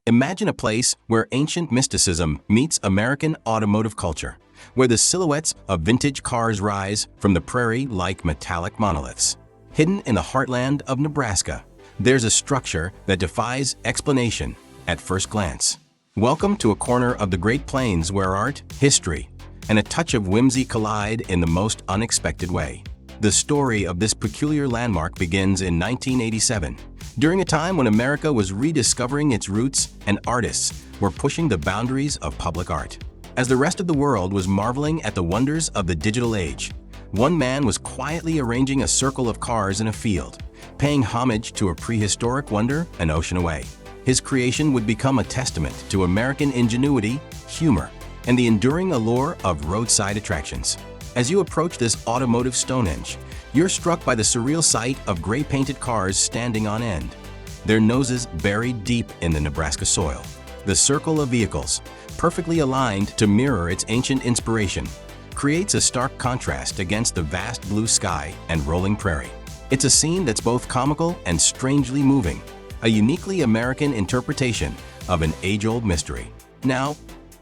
Imagine a place where ancient mysticism meets American automotive culture, where the silhouettes of vintage cars rise from the prairie like metallic monoliths. Hidden in the heartland of Nebraska, there's a structure that defies explanation at first glance. Welcome to a corner of the Great Plains where art, history, and a touch of whimsy collide in the most unexpected way. The story of this peculiar landmark begins in 1987, during a time when America was rediscovering its roots and artists were pushing the boundaries of public art. As the rest of the world was marveling at the wonders of the digital age, one man was quietly arranging a circle of cars in a field, paying homage to a prehistoric wonder an ocean away. His creation would become a testament to American ingenuity, humor, and the enduring allure of roadside attractions. As you approach this automotive Stonehenge, you're struck by the surreal sight of gray-painted cars standing on end, their noses buried deep in the Nebraska soil. The circle of vehicles, perfectly aligned to mirror its ancient inspiration, creates a stark contrast against the vast blue sky and rolling prairie. It's a scene that's both comical and strangely moving, a uniquely American interpretation of an age-old mystery. Now,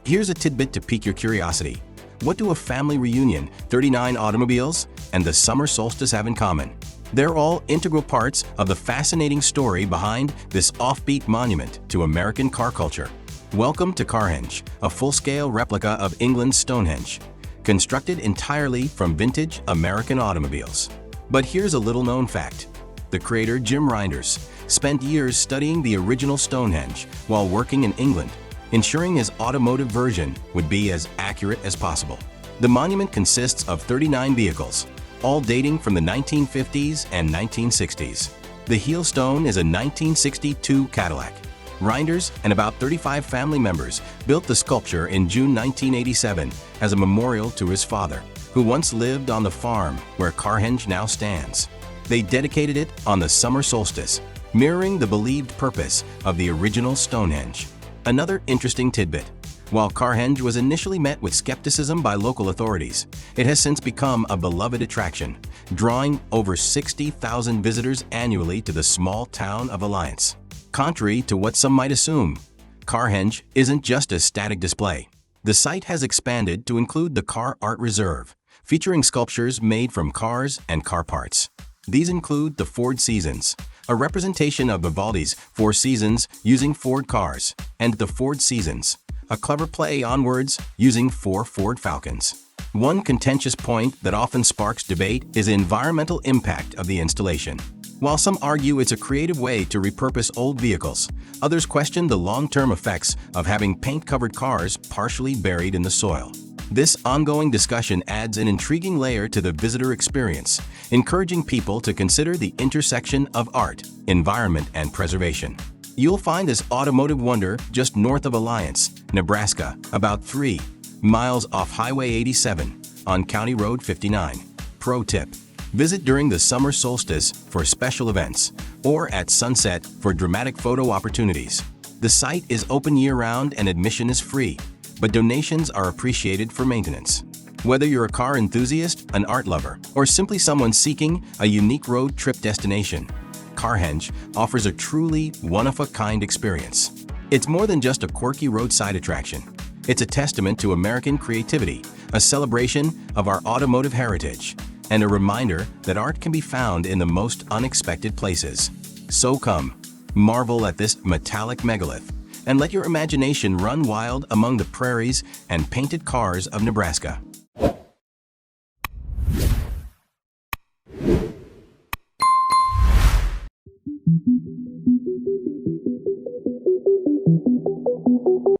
here's a tidbit to pique your curiosity. What do a family reunion, 39 automobiles, and the summer solstice have in common? They're all integral parts of the fascinating story behind this offbeat monument to American car culture. Welcome to Carhenge, a full-scale replica of England's Stonehenge, constructed entirely from vintage American automobiles. But here's a little-known fact. The creator, Jim Reinders, spent years studying the original Stonehenge while working in England, ensuring his automotive version would be as accurate as possible. The monument consists of 39 vehicles, all dating from the 1950s and 1960s. The heelstone is a 1962 Cadillac. Reinders and about 35 family members built the sculpture in June 1987 as a memorial to his father, who once lived on the farm where Carhenge now stands. They dedicated it on the summer solstice, mirroring the believed purpose of the original Stonehenge. Another interesting tidbit. While Carhenge was initially met with skepticism by local authorities, it has since become a beloved attraction, drawing over 60,000 visitors annually to the small town of Alliance. Contrary to what some might assume, Carhenge isn't just a static display. The site has expanded to include the Car Art Reserve, featuring sculptures made from cars and car parts. These include the Ford Seasons, a representation of Vivaldi's Four Seasons using Ford cars, and the Ford Seasons, a clever play on words using 4 Ford Falcons. One contentious point that often sparks debate is the environmental impact of the installation. While some argue it's a creative way to repurpose old vehicles, others question the long-term effects of having paint-covered cars partially buried in the soil. This ongoing discussion adds an intriguing layer to the visitor experience, encouraging people to consider the intersection of art, environment, and preservation. You'll find this automotive wonder just north of Alliance, Nebraska, about 3 miles off Highway 87 on County Road 59. Pro tip: visit during the summer solstice for special events, or at sunset for dramatic photo opportunities. The site is open year-round and admission is free, but donations are appreciated for maintenance. Whether you're a car enthusiast, an art lover, or simply someone seeking a unique road trip destination, Carhenge offers a truly one-of-a-kind experience. It's more than just a quirky roadside attraction. It's a testament to American creativity, a celebration of our automotive heritage, and a reminder that art can be found in the most unexpected places. So come, marvel at this metallic megalith, and let your imagination run wild among the prairies and painted cars of Nebraska.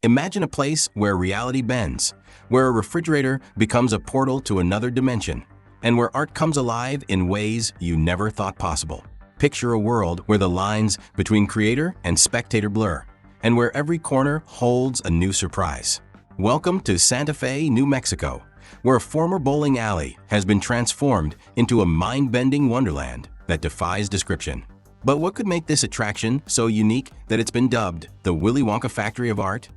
Imagine a place where reality bends, where a refrigerator becomes a portal to another dimension, and where art comes alive in ways you never thought possible. Picture a world where the lines between creator and spectator blur, and where every corner holds a new surprise. Welcome to Santa Fe, New Mexico, where a former bowling alley has been transformed into a mind-bending wonderland that defies description. But what could make this attraction so unique that it's been dubbed the Willy Wonka Factory of Art?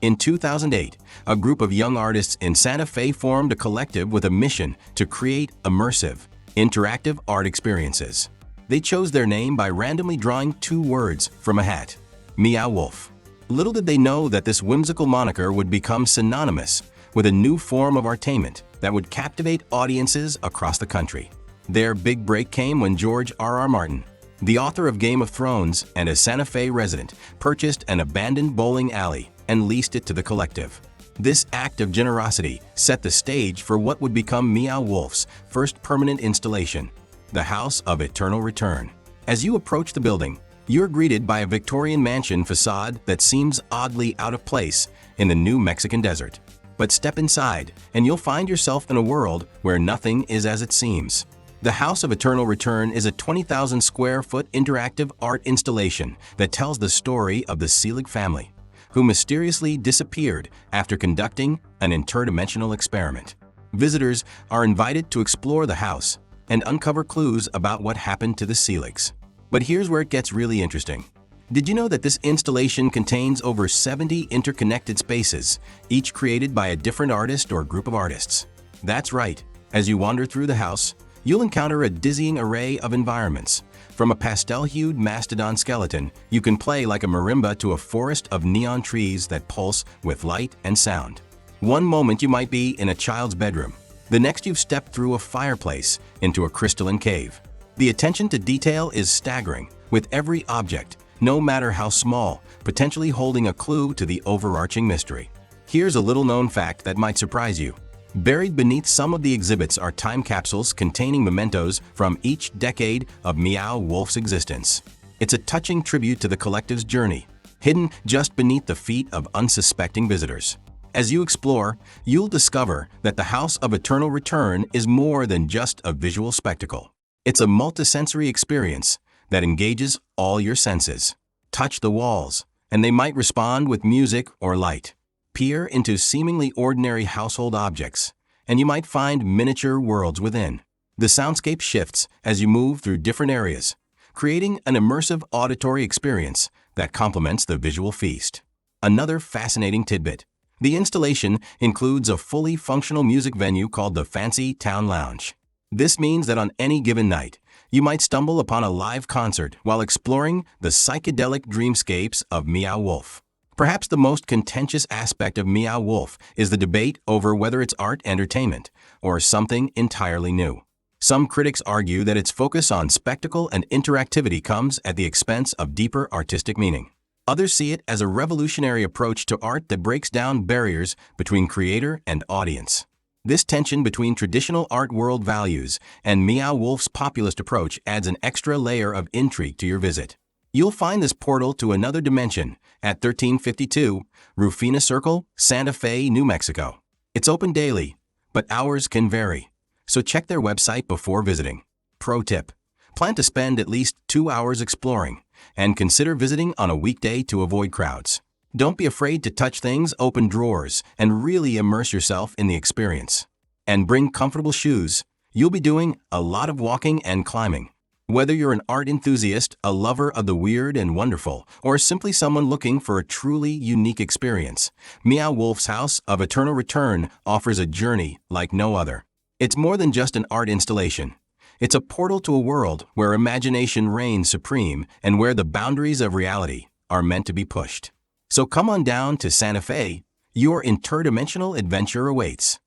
In 2008, a group of young artists in Santa Fe formed a collective with a mission to create immersive, interactive art experiences. They chose their name by randomly drawing two words from a hat: Meow Wolf. Little did they know that this whimsical moniker would become synonymous with a new form of artainment that would captivate audiences across the country. Their big break came when George R.R. Martin, the author of Game of Thrones and a Santa Fe resident, purchased an abandoned bowling alley and leased it to the collective. This act of generosity set the stage for what would become Meow Wolf's first permanent installation, the House of Eternal Return. As you approach the building, you're greeted by a Victorian mansion facade that seems oddly out of place in the New Mexican desert. But step inside, and you'll find yourself in a world where nothing is as it seems. The House of Eternal Return is a 20,000 square foot interactive art installation that tells the story of the Selig family, who mysteriously disappeared after conducting an interdimensional experiment. Visitors are invited to explore the house and uncover clues about what happened to the Seligs. But here's where it gets really interesting. Did you know that this installation contains over 70 interconnected spaces, each created by a different artist or group of artists? That's right. As you wander through the house, you'll encounter a dizzying array of environments. From a pastel-hued mastodon skeleton, you can play like a marimba, to a forest of neon trees that pulse with light and sound. One moment you might be in a child's bedroom. The next you've stepped through a fireplace into a crystalline cave. The attention to detail is staggering, with every object, no matter how small, potentially holding a clue to the overarching mystery. Here's a little-known fact that might surprise you. Buried beneath some of the exhibits are time capsules containing mementos from each decade of Meow Wolf's existence. It's a touching tribute to the collective's journey, hidden just beneath the feet of unsuspecting visitors. As you explore, you'll discover that the House of Eternal Return is more than just a visual spectacle. It's a multisensory experience that engages all your senses. Touch the walls, and they might respond with music or light. Peer into seemingly ordinary household objects, and you might find miniature worlds within. The soundscape shifts as you move through different areas, creating an immersive auditory experience that complements the visual feast. Another fascinating tidbit: the installation includes a fully functional music venue called the Fancy Town Lounge. This means that on any given night, you might stumble upon a live concert while exploring the psychedelic dreamscapes of Meow Wolf. Perhaps the most contentious aspect of Meow Wolf is the debate over whether it's art entertainment or something entirely new. Some critics argue that its focus on spectacle and interactivity comes at the expense of deeper artistic meaning. Others see it as a revolutionary approach to art that breaks down barriers between creator and audience. This tension between traditional art world values and Meow Wolf's populist approach adds an extra layer of intrigue to your visit. You'll find this portal to another dimension at 1352 Rufina Circle, Santa Fe, New Mexico. It's open daily, but hours can vary, so check their website before visiting. Pro tip: plan to spend at least 2 hours exploring, and consider visiting on a weekday to avoid crowds. Don't be afraid to touch things, open drawers, and really immerse yourself in the experience. And bring comfortable shoes. You'll be doing a lot of walking and climbing. Whether you're an art enthusiast, a lover of the weird and wonderful, or simply someone looking for a truly unique experience, Meow Wolf's House of Eternal Return offers a journey like no other. It's more than just an art installation. It's a portal to a world where imagination reigns supreme and where the boundaries of reality are meant to be pushed. So come on down to Santa Fe. Your interdimensional adventure awaits.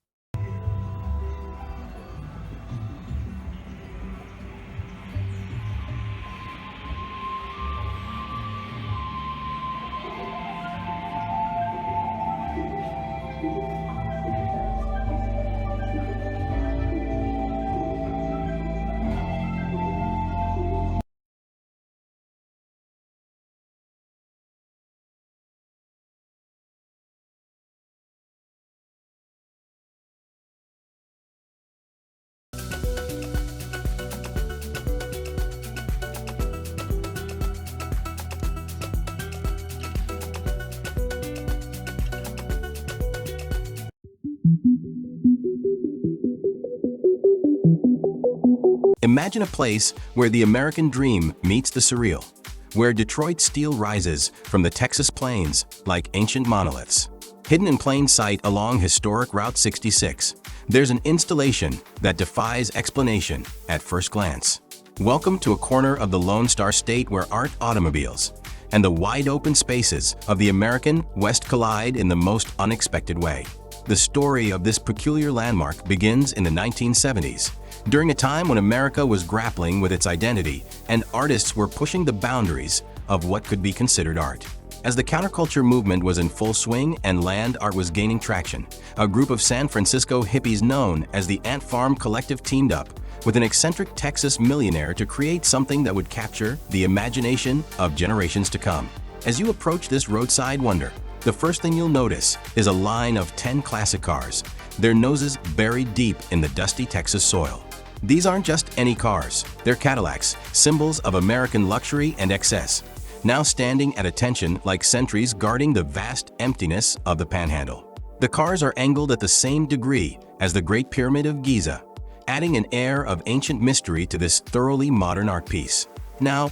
Imagine a place where the American dream meets the surreal, where Detroit steel rises from the Texas plains like ancient monoliths. Hidden in plain sight along historic Route 66, there's an installation that defies explanation at first glance. Welcome to a corner of the Lone Star State where art, automobiles, and the wide-open spaces of the American West collide in the most unexpected way. The story of this peculiar landmark begins in the 1970s, during a time when America was grappling with its identity and artists were pushing the boundaries of what could be considered art. As the counterculture movement was in full swing and land art was gaining traction, a group of San Francisco hippies known as the Ant Farm Collective teamed up with an eccentric Texas millionaire to create something that would capture the imagination of generations to come. As you approach this roadside wonder, the first thing you'll notice is a line of 10 classic cars, their noses buried deep in the dusty Texas soil. These aren't just any cars, they're Cadillacs, symbols of American luxury and excess, now standing at attention like sentries guarding the vast emptiness of the Panhandle. The cars are angled at the same degree as the Great Pyramid of Giza, adding an air of ancient mystery to this thoroughly modern art piece. Now,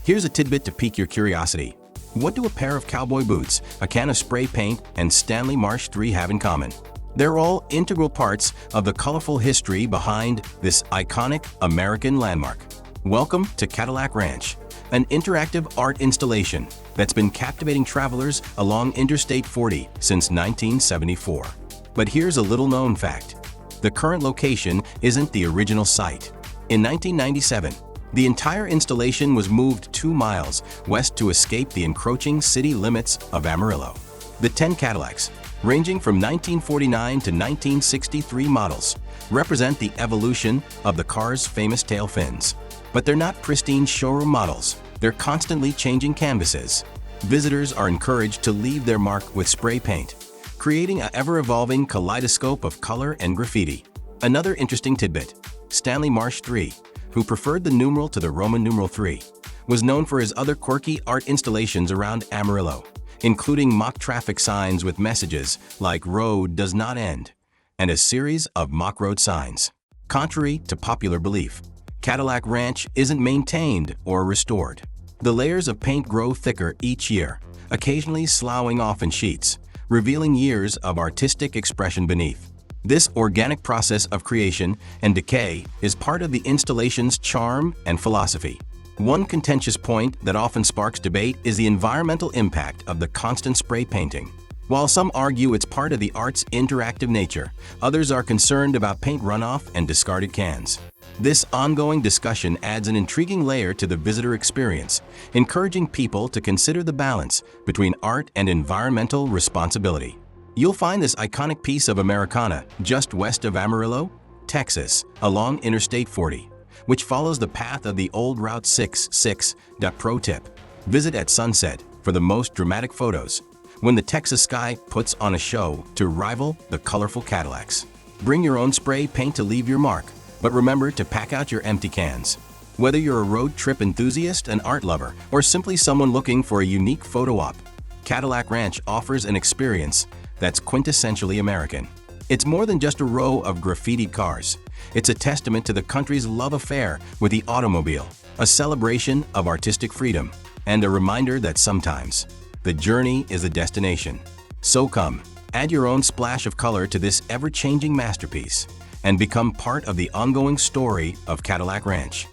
here's a tidbit to pique your curiosity. What do a pair of cowboy boots, a can of spray paint, and Stanley Marsh 3 have in common? They're all integral parts of the colorful history behind this iconic American landmark. Welcome to Cadillac Ranch, an interactive art installation that's been captivating travelers along Interstate 40 since 1974. But here's a little-known fact. The current location isn't the original site. In 1997, the entire installation was moved 2 miles west to escape the encroaching city limits of Amarillo. The 10 Cadillacs, ranging from 1949 to 1963 models, represent the evolution of the car's famous tail fins. But they're not pristine showroom models, they're constantly changing canvases. Visitors are encouraged to leave their mark with spray paint, creating an ever-evolving kaleidoscope of color and graffiti. Another interesting tidbit, Stanley Marsh 3, who preferred the numeral to the Roman numeral 3, was known for his other quirky art installations around Amarillo, including mock traffic signs with messages like "Road does not end," and a series of mock road signs. Contrary to popular belief, Cadillac Ranch isn't maintained or restored. The layers of paint grow thicker each year, occasionally sloughing off in sheets, revealing years of artistic expression beneath. This organic process of creation and decay is part of the installation's charm and philosophy. One contentious point that often sparks debate is the environmental impact of the constant spray painting. While some argue it's part of the art's interactive nature, others are concerned about paint runoff and discarded cans. This ongoing discussion adds an intriguing layer to the visitor experience, encouraging people to consider the balance between art and environmental responsibility. You'll find this iconic piece of Americana just west of Amarillo, Texas, along Interstate 40, which follows the path of the old Route 66. Pro tip: visit at sunset for the most dramatic photos, when the Texas sky puts on a show to rival the colorful Cadillacs. Bring your own spray paint to leave your mark, but remember to pack out your empty cans. Whether you're a road trip enthusiast, an art lover, or simply someone looking for a unique photo op, Cadillac Ranch offers an experience that's quintessentially American. It's more than just a row of graffitied cars. It's a testament to the country's love affair with the automobile, a celebration of artistic freedom, and a reminder that sometimes the journey is the destination. So come, add your own splash of color to this ever-changing masterpiece and become part of the ongoing story of Cadillac Ranch.